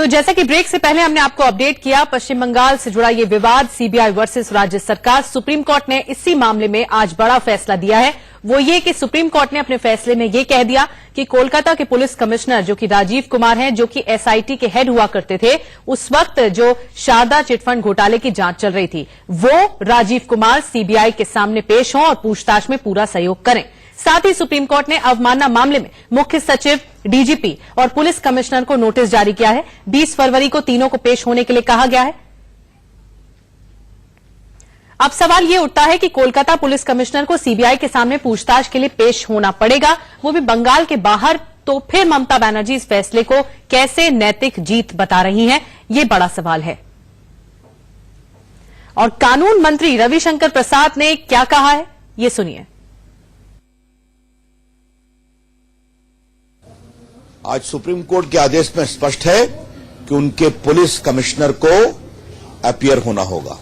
तो जैसा कि ब्रेक से पहले हमने आपको अपडेट किया, पश्चिम बंगाल से जुड़ा ये विवाद सीबीआई वर्सेस राज्य सरकार, सुप्रीम कोर्ट ने इसी मामले में आज बड़ा फैसला दिया है। वो ये कि सुप्रीम कोर्ट ने अपने फैसले में ये कह दिया कि कोलकाता के पुलिस कमिश्नर जो कि राजीव कुमार हैं, जो कि एसआईटी के हेड हुआ करते थे, उस वक्त जो शारदा चिटफंड घोटाले की जांच चल रही थी, वो राजीव कुमार सीबीआई के सामने पेश हों और पूछताछ में पूरा सहयोग करें। साथ ही सुप्रीम कोर्ट ने अवमानना मामले में मुख्य सचिव, डीजीपी और पुलिस कमिश्नर को नोटिस जारी किया है। 20 फरवरी को तीनों को पेश होने के लिए कहा गया है। अब सवाल ये उठता है कि कोलकाता पुलिस कमिश्नर को सीबीआई के सामने पूछताछ के लिए पेश होना पड़ेगा, वो भी बंगाल के बाहर। तो फिर ममता बनर्जी इस फैसले को कैसे नैतिक जीत बता रही हैं, ये बड़ा सवाल है। और कानून मंत्री रविशंकर प्रसाद ने क्या कहा है, ये सुनिए। आज सुप्रीम कोर्ट के आदेश में स्पष्ट है कि उनके पुलिस कमिश्नर को अपीयर होना होगा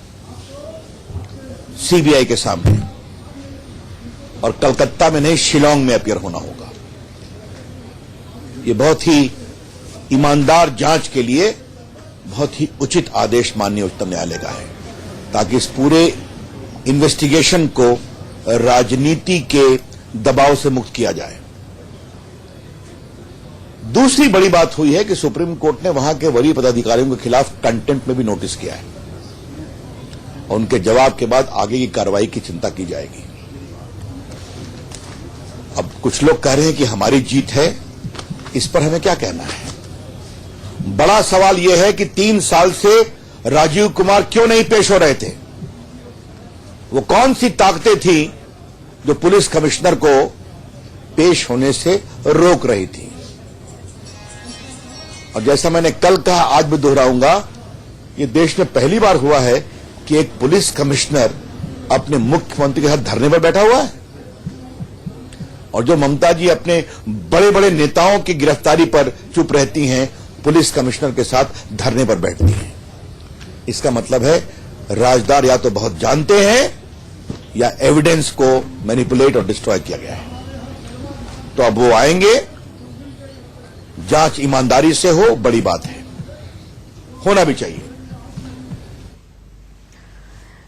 सीबीआई के सामने, और कलकत्ता में नहीं, शिलांग में अपीयर होना होगा। ये बहुत ही ईमानदार जांच के लिए बहुत ही उचित आदेश माननीय उच्चतम न्यायालय का है, ताकि इस पूरे इन्वेस्टिगेशन को राजनीति के दबाव से मुक्त किया जाए। दूसरी बड़ी बात हुई है कि सुप्रीम कोर्ट ने वहां के वरीय पदाधिकारियों के खिलाफ कंटेम्प्ट में भी नोटिस किया है, और उनके जवाब के बाद आगे की कार्रवाई की चिंता की जाएगी। अब कुछ लोग कह रहे हैं कि हमारी जीत है, इस पर हमें क्या कहना है। बड़ा सवाल यह है कि 3 साल से राजीव कुमार क्यों नहीं पेश हो रहे थे। वो कौन सी ताकतें थी जो पुलिस कमिश्नर को पेश होने से रोक रही थी। और जैसा मैंने कल कहा, आज भी दोहराऊंगा, ये देश में पहली बार हुआ है कि एक पुलिस कमिश्नर अपने मुख्यमंत्री के साथ धरने पर बैठा हुआ है, और जो ममता जी अपने बड़े बड़े नेताओं की गिरफ्तारी पर चुप रहती हैं, पुलिस कमिश्नर के साथ धरने पर बैठती हैं। इसका मतलब है राजदार या तो बहुत जानते हैं या एविडेंस को मैनिपुलेट और डिस्ट्रॉय किया गया है। तो अब वो आएंगे, जांच ईमानदारी से हो, बड़ी बात है, होना भी चाहिए।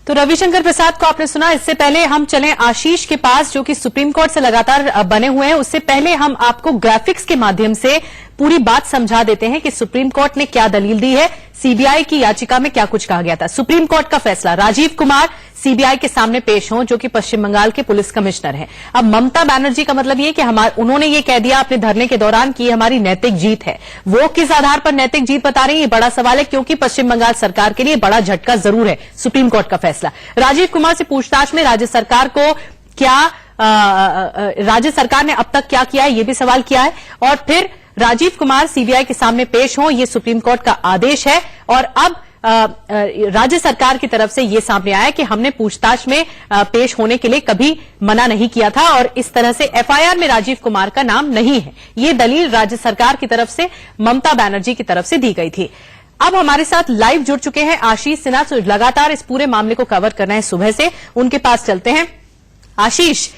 तो रविशंकर प्रसाद को आपने सुना। इससे पहले हम चलें आशीष के पास, जो कि सुप्रीम कोर्ट से लगातार बने हुए हैं। उससे पहले हम आपको ग्राफिक्स के माध्यम से पूरी बात समझा देते हैं कि सुप्रीम कोर्ट ने क्या दलील दी है, सीबीआई की याचिका में क्या कुछ कहा गया था। सुप्रीम कोर्ट का फैसला, राजीव कुमार सीबीआई के सामने पेश हों, जो कि पश्चिम बंगाल के पुलिस कमिश्नर हैं। अब ममता बनर्जी का मतलब ये कि उन्होंने ये कह दिया अपने धरने के दौरान कि ये हमारी नैतिक जीत है। वो किस आधार पर नैतिक जीत बता रही है, ये बड़ा सवाल है, क्योंकि पश्चिम बंगाल सरकार के लिए बड़ा झटका जरूर है सुप्रीम कोर्ट का फैसला। राजीव कुमार से पूछताछ में राज्य सरकार को क्या राज्य सरकार ने अब तक क्या किया है, ये भी सवाल किया है। और फिर राजीव कुमार सीबीआई के सामने पेश हों, ये सुप्रीम कोर्ट का आदेश है। और अब राज्य सरकार की तरफ से ये सामने आया कि हमने पूछताछ में पेश होने के लिए कभी मना नहीं किया था, और इस तरह से एफआईआर में राजीव कुमार का नाम नहीं है। ये दलील राज्य सरकार की तरफ से ममता बनर्जी की तरफ से दी गई थी। अब हमारे साथ लाइव जुड़ चुके हैं आशीष सिन्हा, जो लगातार इस पूरे मामले को कवर कर रहे हैं सुबह से। उनके पास चलते हैं। आशीष,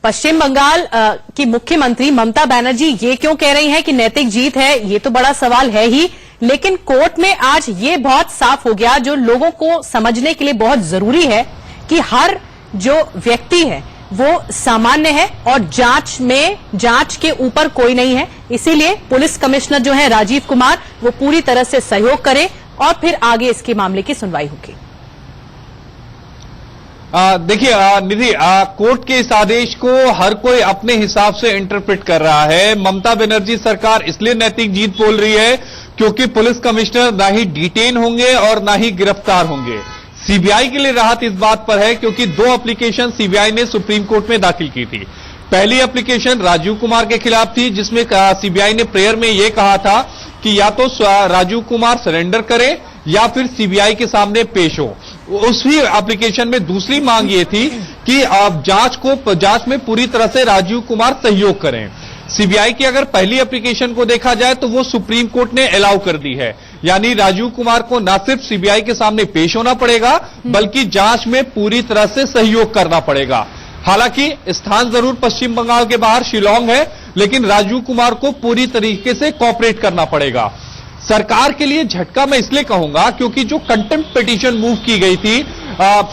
पश्चिम बंगाल की मुख्यमंत्री ममता बनर्जी ये क्यों कह रही हैं कि नैतिक जीत है, ये तो बड़ा सवाल है ही, लेकिन कोर्ट में आज ये बहुत साफ हो गया, जो लोगों को समझने के लिए बहुत जरूरी है, कि हर जो व्यक्ति है वो सामान्य है और जांच के ऊपर कोई नहीं है। इसीलिए पुलिस कमिश्नर जो है राजीव कुमार, वो पूरी तरह से सहयोग करें और फिर आगे इसके मामले की सुनवाई होगी। देखिए निधि, कोर्ट के इस आदेश को हर कोई अपने हिसाब से इंटरप्रेट कर रहा है। ममता बनर्जी सरकार इसलिए नैतिक जीत बोल रही है क्योंकि पुलिस कमिश्नर ना ही डिटेन होंगे और ना ही गिरफ्तार होंगे। सीबीआई के लिए राहत इस बात पर है क्योंकि 2 एप्लीकेशन सीबीआई ने सुप्रीम कोर्ट में दाखिल की थी। पहली एप्लीकेशन राजीव कुमार के खिलाफ थी, जिसमें सीबीआई ने प्रेयर में यह कहा था कि या तो राजीव कुमार सरेंडर करे या फिर सीबीआई के सामने पेश हो। उसी एप्लीकेशन में दूसरी मांग ये थी कि आप जांच में पूरी तरह से राजीव कुमार सहयोग करें। सीबीआई की अगर पहली एप्लीकेशन को देखा जाए तो वो सुप्रीम कोर्ट ने अलाउ कर दी है, यानी राजीव कुमार को न सिर्फ सीबीआई के सामने पेश होना पड़ेगा बल्कि जांच में पूरी तरह से सहयोग करना पड़ेगा। हालांकि स्थान जरूर पश्चिम बंगाल के बाहर शिलांग है, लेकिन राजीव कुमार को पूरी तरीके से कोऑपरेट करना पड़ेगा। सरकार के लिए झटका मैं इसलिए कहूंगा क्योंकि जो कंटेम्प्ट पिटीशन मूव की गई थी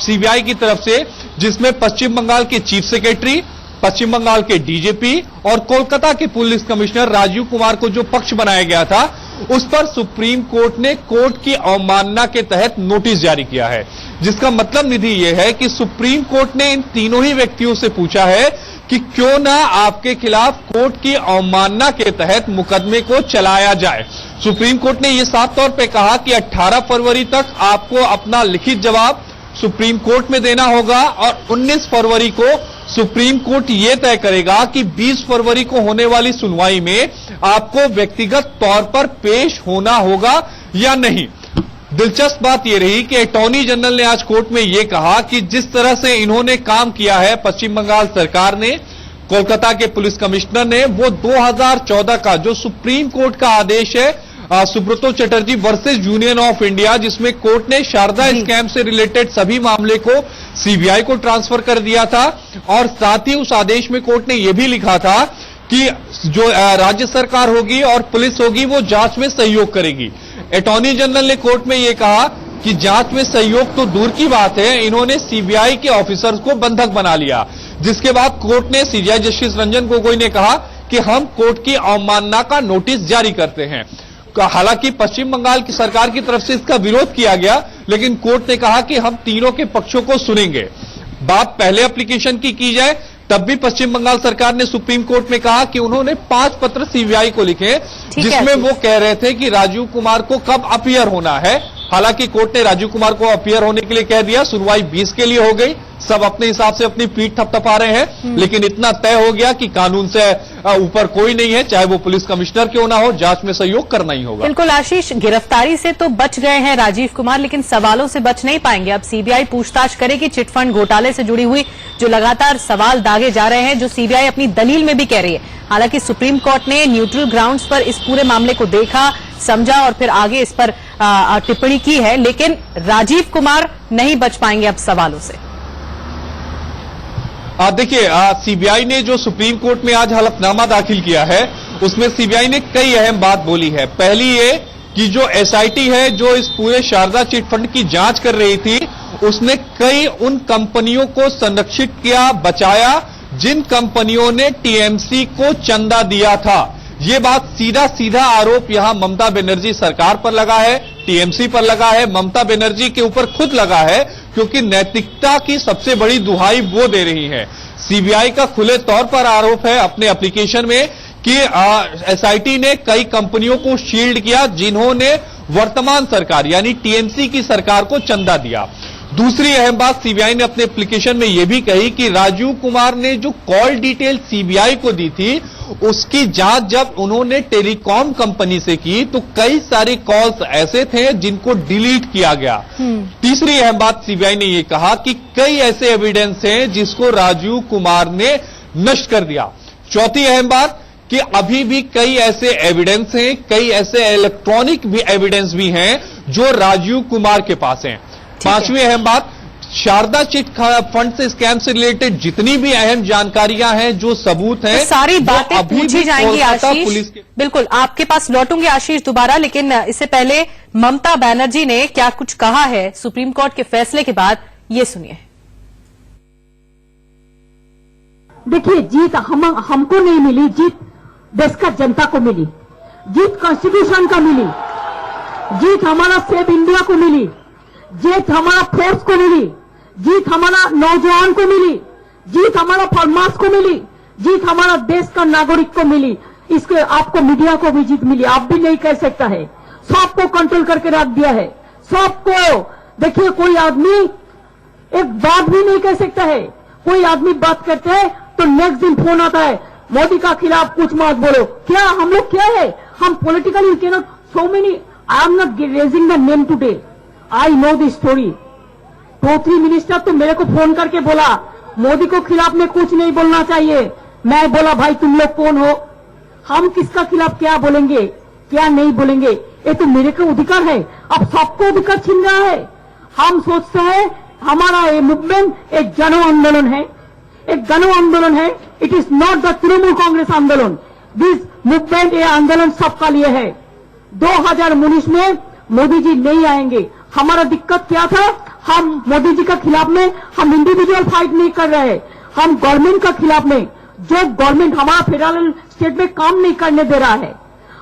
सीबीआई की तरफ से, जिसमें पश्चिम बंगाल के चीफ सेक्रेटरी, पश्चिम बंगाल के डीजीपी और कोलकाता के पुलिस कमिश्नर राजीव कुमार को जो पक्ष बनाया गया था, उस पर सुप्रीम कोर्ट ने कोर्ट की अवमानना के तहत नोटिस जारी किया है। जिसका मतलब निधि यह है कि सुप्रीम कोर्ट ने इन तीनों ही व्यक्तियों से पूछा है कि क्यों ना आपके खिलाफ कोर्ट की अवमानना के तहत मुकदमे को चलाया जाए। सुप्रीम कोर्ट ने यह साफ तौर पे कहा कि 18 फरवरी तक आपको अपना लिखित जवाब सुप्रीम कोर्ट में देना होगा और 19 फरवरी को सुप्रीम कोर्ट यह तय करेगा कि 20 फरवरी को होने वाली सुनवाई में आपको व्यक्तिगत तौर पर पेश होना होगा या नहीं। दिलचस्प बात यह रही कि अटॉर्नी जनरल ने आज कोर्ट में यह कहा कि जिस तरह से इन्होंने काम किया है, पश्चिम बंगाल सरकार ने, कोलकाता के पुलिस कमिश्नर ने, वो 2014 का जो सुप्रीम कोर्ट का आदेश है Subrata Chatterjee versus Union of India, जिसमें कोर्ट ने शारदा स्कैम से रिलेटेड सभी मामले को सीबीआई को ट्रांसफर कर दिया था और साथ ही उस आदेश में कोर्ट ने यह भी लिखा था कि जो राज्य सरकार होगी और पुलिस होगी वो जांच में सहयोग करेगी। अटॉर्नी जनरल ने कोर्ट में यह कहा कि जांच में सहयोग तो दूर की बात है, इन्होंने सीबीआई के ऑफिसर्स को बंधक बना लिया। जिसके बाद कोर्ट ने सीजेआई जस्टिस रंजन गोगोई ने कहा कि हम कोर्ट की अवमानना का नोटिस जारी करते हैं। हालांकि पश्चिम बंगाल की सरकार की तरफ से इसका विरोध किया गया, लेकिन कोर्ट ने कहा कि हम तीनों के पक्षों को सुनेंगे। बात पहले एप्लीकेशन की जाए तब भी पश्चिम बंगाल सरकार ने सुप्रीम कोर्ट में कहा कि उन्होंने 5 पत्र सीबीआई को लिखे जिसमें वो कह रहे थे कि राजीव कुमार को कब अपीयर होना है। हालांकि कोर्ट ने राजीव कुमार को अपीयर होने के लिए कह दिया, सुनवाई 20 के लिए हो गई, सब अपने हिसाब से अपनी पीठ थपथपा रहे हैं, लेकिन इतना तय हो गया कि कानून से ऊपर कोई नहीं है, चाहे वो पुलिस कमिश्नर क्यों ना हो, जांच में सहयोग करना ही होगा। बिल्कुल आशीष, गिरफ्तारी से तो बच गए हैं राजीव कुमार, लेकिन सवालों से बच नहीं पाएंगे। अब सीबीआई पूछताछ करेगी चिटफंड घोटाले से जुड़ी हुई जो लगातार सवाल दागे जा रहे हैं, जो सीबीआई अपनी दलील में भी कह रही है। हालांकि सुप्रीम कोर्ट ने न्यूट्रल ग्राउंड्स पर इस पूरे मामले को देखा, समझा और फिर आगे इस पर टिप्पणी की है, लेकिन राजीव कुमार नहीं बच पाएंगे अब सवालों से। देखिए, सीबीआई ने जो सुप्रीम कोर्ट में आज हलफनामा दाखिल किया है उसमें सीबीआई ने कई अहम बात बोली है। पहली ये कि जो एसआईटी है जो इस पूरे शारदा चिटफंड की जांच कर रही थी, उसने कई उन कंपनियों को संरक्षित किया, बचाया जिन कंपनियों ने टीएमसी को चंदा दिया था। ये बात सीधा आरोप यहां ममता बनर्जी सरकार पर लगा है, टीएमसी पर लगा है, ममता बनर्जी के ऊपर खुद लगा है, क्योंकि नैतिकता की सबसे बड़ी दुहाई वो दे रही है। सीबीआई का खुले तौर पर आरोप है अपने एप्लीकेशन में कि एसआईटी ने कई कंपनियों को शील्ड किया जिन्होंने वर्तमान सरकार यानी टीएमसी की सरकार को चंदा दिया। दूसरी अहम बात सीबीआई ने अपने एप्लीकेशन में यह भी कही कि राजीव कुमार ने जो कॉल डिटेल सीबीआई को दी थी उसकी जांच जब उन्होंने टेलीकॉम कंपनी से की तो कई सारे कॉल्स ऐसे थे जिनको डिलीट किया गया। तीसरी अहम बात सीबीआई ने यह कहा कि कई ऐसे एविडेंस हैं जिसको राजीव कुमार ने नष्ट कर दिया। चौथी अहम बात कि अभी भी कई ऐसे एविडेंस हैं, कई ऐसे इलेक्ट्रॉनिक भी एविडेंस भी हैं जो राजीव कुमार के पास हैं। पांचवी अहम बात, शारदा चिट फंड से स्कैम से रिलेटेड जितनी भी अहम जानकारियां हैं, जो सबूत हैं, तो सारी बातें पूछी जाएंगी आशीष। बिल्कुल आपके पास लौटूंगे आशीष दोबारा, लेकिन इससे पहले ममता बनर्जी ने क्या कुछ कहा है सुप्रीम कोर्ट के फैसले के बाद, ये सुनिए। देखिए, जीत हमको नहीं मिली, जीत देश का जनता को मिली, जीत कॉन्स्टिट्यूशन का मिली, जीत हमारा सेव इंडिया को मिली, जीत हमारा फोर्स को मिली, जीत हमारा नौजवान को मिली, जीत हमारा फार्मर्स को मिली, जीत हमारा देश का नागरिक को मिली। इसके आपको मीडिया को भी जीत मिली, आप भी नहीं कह सकता है। सबको कंट्रोल करके रख दिया है, सबको। देखिए, कोई आदमी एक बात भी नहीं कह सकता है। कोई आदमी बात करते है तो नेक्स्ट दिन फोन आता है, मोदी का खिलाफ कुछ मत बोलो। क्या हम लोग क्या है, हम politically cannot so many, I am not raising the name today, I know the story. 2-3 minister तो मेरे को फोन करके बोला मोदी को खिलाफ में कुछ नहीं बोलना चाहिए। मैं बोला भाई तुम लोग कौन हो, हम किसका खिलाफ क्या बोलेंगे क्या नहीं बोलेंगे, ये तो मेरे को अधिकार है। अब सबको अधिकार छीन रहा है। हम सोचते हैं हमारा ये मूवमेंट एक जन आंदोलन है, एक गण आंदोलन है। It is not the Trinamool Congress आंदोलन। दिस मूवमेंट, ये आंदोलन सबका लिए है। 2019 में मोदी जी नहीं आएंगे। हमारा दिक्कत क्या था, हम मोदी जी के खिलाफ में हम इंडिविजुअल फाइट नहीं कर रहे हैं, हम गवर्नमेंट के खिलाफ में, जो गवर्नमेंट हमारा फेडरल स्टेट में काम नहीं करने दे रहा है,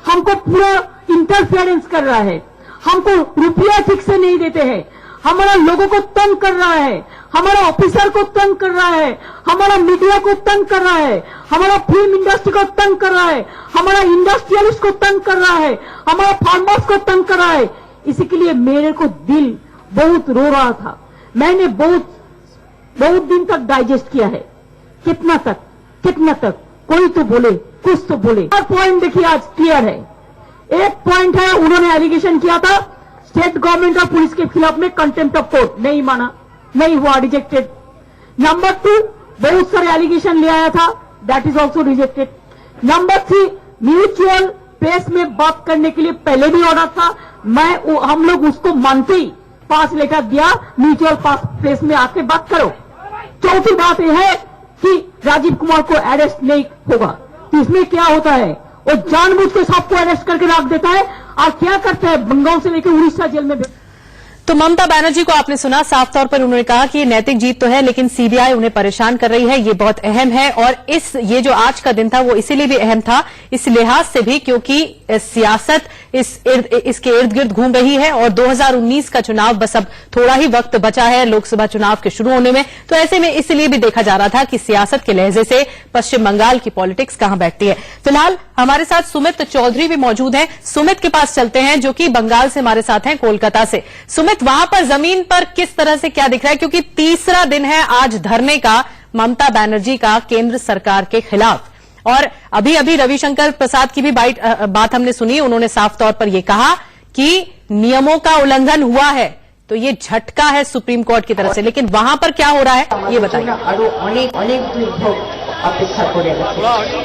हमको पूरा इंटरफेरेंस कर रहा है, हमको रुपया ठीक से नहीं देते हैं, हमारा लोगों को तंग कर रहा है, हमारा ऑफिसर को तंग कर रहा है, हमारा मीडिया को तंग कर रहा है, हमारा फिल्म इंडस्ट्री को तंग कर रहा है, हमारा इंडस्ट्रियलिस्ट को तंग कर रहा है, हमारा फार्मर्स को तंग कर रहा है। इसी के लिए मेरे को दिल बहुत रो रहा था। मैंने बहुत दिन तक डाइजेस्ट किया है। कितना तक कोई तो बोले, कुछ तो बोले। और पॉइंट देखिए आज क्लियर है। एक पॉइंट है, उन्होंने एलिगेशन किया था स्टेट गवर्नमेंट और पुलिस के खिलाफ में कंटेम्प्ट ऑफ कोर्ट, नहीं माना, नहीं हुआ, रिजेक्टेड। नंबर 2, बहुत सारे एलिगेशन ले आया था, that is also rejected. Number 3, mutual press में बात करने के लिए पहले भी ऑर्डर था, हम लोग उसको मानते ही पास लेटर दिया, म्यूचुअल प्रेस में आके बात करो। चौथी बात यह है कि राजीव कुमार को अरेस्ट नहीं होगा। तो इसमें क्या होता है, वो जानबूझ के सबको अरेस्ट करके रख देता है और क्या करता है, बंगाल से लेकर उड़ीसा जेल में। तो ममता बनर्जी को आपने सुना, साफ तौर पर उन्होंने कहा कि ये नैतिक जीत तो है, लेकिन सीबीआई उन्हें परेशान कर रही है, ये बहुत अहम है। और ये जो आज का दिन था वो इसीलिए भी अहम था, इस लिहाज से भी क्योंकि सियासत इसके इर्द गिर्द घूम रही है और 2019 का चुनाव बस अब थोड़ा ही वक्त बचा है लोकसभा चुनाव के शुरू होने में। तो ऐसे में इसलिए भी देखा जा रहा था कि सियासत के लहजे से पश्चिम बंगाल की पॉलिटिक्स कहां बैठती है। फिलहाल हमारे साथ सुमित चौधरी भी मौजूद हैं। सुमित के पास चलते हैं, जो कि बंगाल से हमारे साथ हैं, कोलकाता से। सुमित, वहां पर जमीन पर किस तरह से क्या दिख रहा है, क्योंकि तीसरा दिन है आज धरने का ममता बनर्जी का केंद्र सरकार के खिलाफ। और अभी रविशंकर प्रसाद की भी बात हमने सुनी, उन्होंने साफ तौर पर यह कहा कि नियमों का उल्लंघन हुआ है, तो ये झटका है सुप्रीम कोर्ट की तरफ से। लेकिन वहां पर क्या हो रहा है ये बताइए।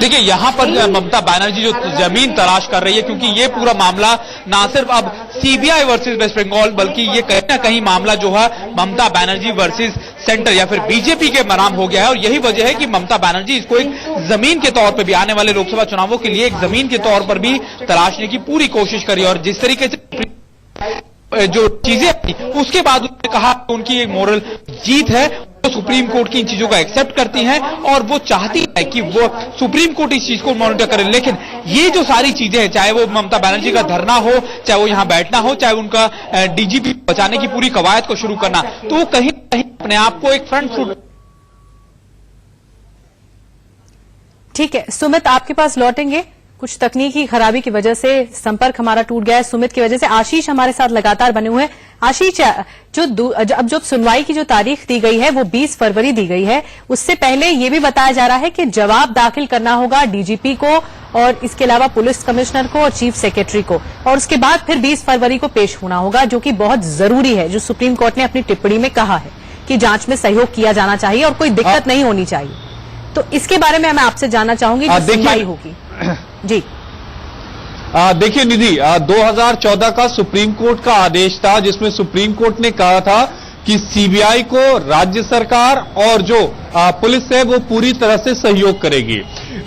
देखिए, यहाँ पर ममता बनर्जी जो जमीन तलाश कर रही है, क्योंकि ये पूरा मामला ना सिर्फ अब सीबीआई वर्सेस वेस्ट बंगाल, बल्कि ये कहीं ना कहीं मामला जो है ममता बनर्जी वर्सेस सेंटर या फिर बीजेपी के नाम हो गया है। और यही वजह है कि ममता बनर्जी इसको एक जमीन के तौर पर भी, आने वाले लोकसभा चुनावों के लिए एक जमीन के तौर पर भी तलाशने की पूरी कोशिश करी। और जिस तरीके से जो चीजें थी उसके बाद उन्होंने कहा कि उनकी एक मोरल जीत है, वो सुप्रीम कोर्ट की इन चीजों को एक्सेप्ट करती हैं और वो चाहती है कि वो सुप्रीम कोर्ट इस चीज को मॉनिटर करे। लेकिन ये जो सारी चीजें हैं, चाहे वो ममता बनर्जी का धरना हो, चाहे वो यहां बैठना हो, चाहे उनका डीजीपी बचाने की पूरी कवायद को शुरू करना, तो वो कहीं अपने आप को एक फ्रंट फुट। ठीक है सुमित, आपके पास लौटेंगे। कुछ तकनीकी खराबी की वजह से संपर्क हमारा टूट गया है सुमित की वजह से। आशीष हमारे साथ लगातार बने हुए हैं। आशीष, जो सुनवाई की जो तारीख दी गई है वो 20 फरवरी दी गई है, उससे पहले ये भी बताया जा रहा है कि जवाब दाखिल करना होगा डीजीपी को और इसके अलावा पुलिस कमिश्नर को और चीफ सेक्रेटरी को, और उसके बाद फिर 20 फरवरी को पेश होना होगा, जो कि बहुत जरूरी है। जो सुप्रीम कोर्ट ने अपनी टिप्पणी में कहा है कि जांच में सहयोग किया जाना चाहिए और कोई दिक्कत नहीं होनी चाहिए। तो इसके बारे में मैं आपसे जानना चाहूंगी जो सुनवाई होगी। जी देखिए निधि, 2014 का सुप्रीम कोर्ट का आदेश था जिसमें सुप्रीम कोर्ट ने कहा था कि सीबीआई को राज्य सरकार और जो पुलिस है वो पूरी तरह से सहयोग करेगी।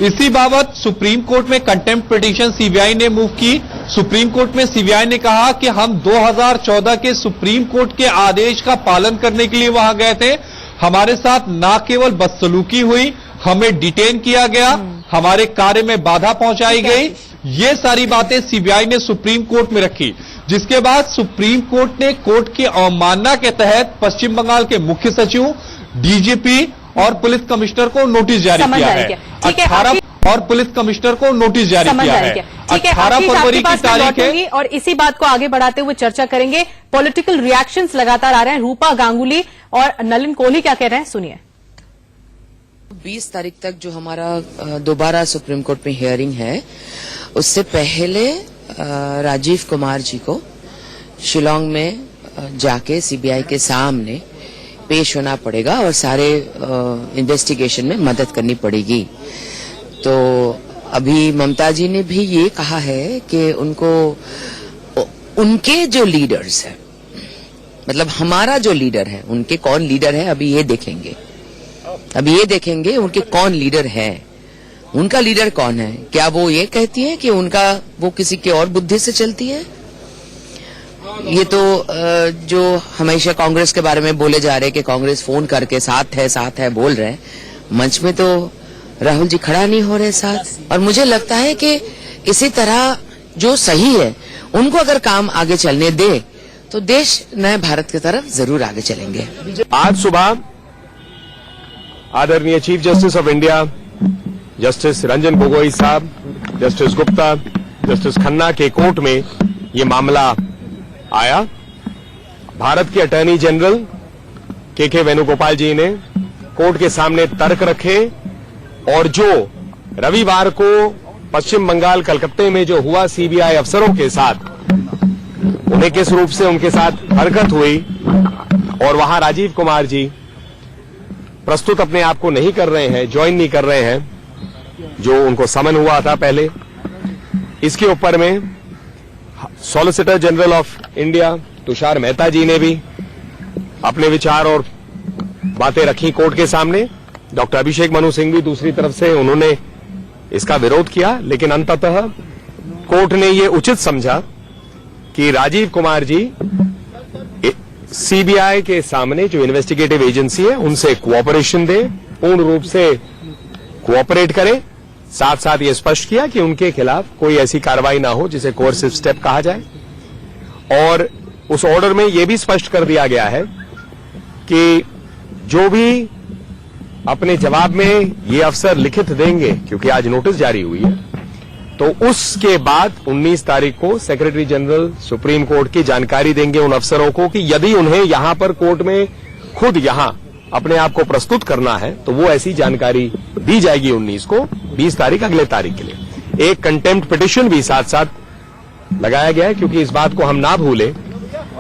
इसी बाबत सुप्रीम कोर्ट में कंटेम्प्ट पिटीशन सीबीआई ने मूव की। सुप्रीम कोर्ट में सीबीआई ने कहा कि हम 2014 के सुप्रीम कोर्ट के आदेश का पालन करने के लिए वहां गए थे, हमारे साथ न केवल बदसलूकी हुई, हमें डिटेन किया गया, हमारे कार्य में बाधा पहुंचाई गई। ये सारी बातें सीबीआई ने सुप्रीम कोर्ट में रखी, जिसके बाद सुप्रीम कोर्ट ने कोर्ट की अवमानना के तहत पश्चिम बंगाल के मुख्य सचिव, डीजीपी और पुलिस कमिश्नर को नोटिस जारी किया है। 18 और पुलिस कमिश्नर को नोटिस जारी किया है। 18 फरवरी की तारीख है। और इसी बात को आगे बढ़ाते हुए चर्चा करेंगे। पॉलिटिकल रिएक्शंस लगातार आ रहे हैं। रूपा गांगुली और नलिन कोहली क्या कह रहे हैं, सुनिए। 20 तारीख तक जो हमारा दोबारा सुप्रीम कोर्ट में हियरिंग है, उससे पहले राजीव कुमार जी को शिलोंग में जाके सीबीआई के सामने पेश होना पड़ेगा और सारे इन्वेस्टिगेशन में मदद करनी पड़ेगी। तो अभी ममता जी ने भी ये कहा है कि उनके जो लीडर्स हैं, मतलब हमारा जो लीडर है, उनके कौन लीडर है अभी ये देखेंगे, उनके कौन लीडर है, उनका लीडर कौन है? क्या वो ये कहती है कि वो किसी के और बुद्धि से चलती है? ये तो जो हमेशा कांग्रेस के बारे में बोले जा रहे कि कांग्रेस फोन करके साथ है बोल रहे हैं, मंच में तो राहुल जी खड़ा नहीं हो रहे साथ। और मुझे लगता है कि इसी तरह जो सही है उनको अगर काम आगे चलने दे तो देश नए भारत की तरफ जरूर आगे चलेंगे। आज सुबह आदरणीय chief justice of India justice Ranjan Gogoi साहब, जस्टिस गुप्ता, जस्टिस खन्ना के कोर्ट में ये मामला आया। भारत के अटॉर्नी जनरल के वेणुगोपाल जी ने कोर्ट के सामने तर्क रखे और जो रविवार को पश्चिम बंगाल कलकत्ते में जो हुआ सीबीआई अफसरों के साथ, उन्हें किस रूप से उनके साथ हरकत हुई और वहां राजीव कुमार जी प्रस्तुत अपने आप को नहीं कर रहे हैं, ज्वाइन नहीं कर रहे हैं, जो उनको समन हुआ था पहले, इसके ऊपर में solicitor general of India Tushar Mehta ji ने भी अपने विचार और बातें रखी कोर्ट के सामने। डॉक्टर अभिषेक मनु सिंह भी दूसरी तरफ से उन्होंने इसका विरोध किया, लेकिन अंततः कोर्ट ने ये उचित समझा कि राजीव कुमार जी सीबीआई के सामने जो इन्वेस्टिगेटिव एजेंसी है उनसे कोऑपरेशन दे, पूर्ण रूप से कोऑपरेट करें। साथ साथ ये स्पष्ट किया कि उनके खिलाफ कोई ऐसी कार्रवाई ना हो जिसे कोर्सिव स्टेप कहा जाए। और उस ऑर्डर में यह भी स्पष्ट कर दिया गया है कि जो भी अपने जवाब में ये अफसर लिखित देंगे, क्योंकि आज नोटिस जारी हुई है, तो उसके बाद 19 तारीख को सेक्रेटरी जनरल सुप्रीम कोर्ट की जानकारी देंगे उन अफसरों को कि यदि उन्हें यहां पर कोर्ट में खुद यहां अपने आप को प्रस्तुत करना है तो वो ऐसी जानकारी दी जाएगी 19 को, 20 तारीख अगले तारीख के लिए। एक कंटेम्प्ट पिटिशन भी साथ साथ लगाया गया है, क्योंकि इस बात को हम ना भूलें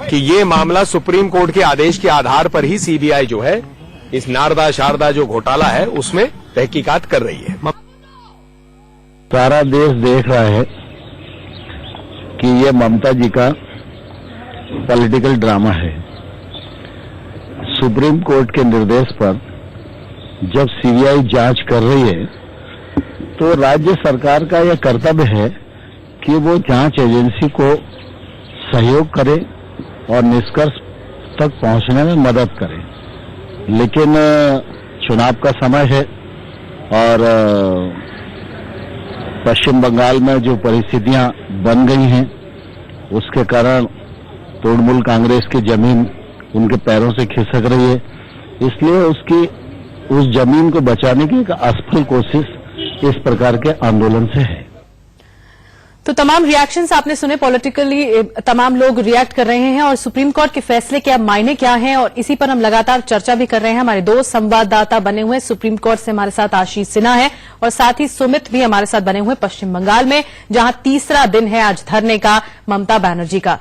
कि ये मामला सुप्रीम कोर्ट के आदेश के आधार पर ही सीबीआई जो है इस नारदा शारदा जो घोटाला है उसमें तहकीकात कर रही है। सारा देश देख रहा है कि ये ममता जी का पॉलिटिकल ड्रामा है। सुप्रीम कोर्ट के निर्देश पर जब सीबीआई जांच कर रही है तो राज्य सरकार का यह कर्तव्य है कि वो जांच एजेंसी को सहयोग करे और निष्कर्ष तक पहुंचने में मदद करे। लेकिन चुनाव का समय है और पश्चिम बंगाल में जो परिस्थितियां बन गई हैं उसके कारण तृणमूल कांग्रेस की जमीन उनके पैरों से खिसक रही है, इसलिए उस जमीन को बचाने की एक असफल कोशिश इस प्रकार के आंदोलन से है। तो तमाम रिएक्शंस आपने सुने, पॉलिटिकली तमाम लोग रिएक्ट कर रहे हैं और सुप्रीम कोर्ट के फैसले के अब मायने क्या हैं, और इसी पर हम लगातार चर्चा भी कर रहे हैं। हमारे दो संवाददाता बने हुए सुप्रीम कोर्ट से, हमारे साथ आशीष सिन्हा है और साथ ही सुमित भी हमारे साथ बने हुए पश्चिम बंगाल में, जहां तीसरा दिन है आज धरने का ममता बनर्जी का।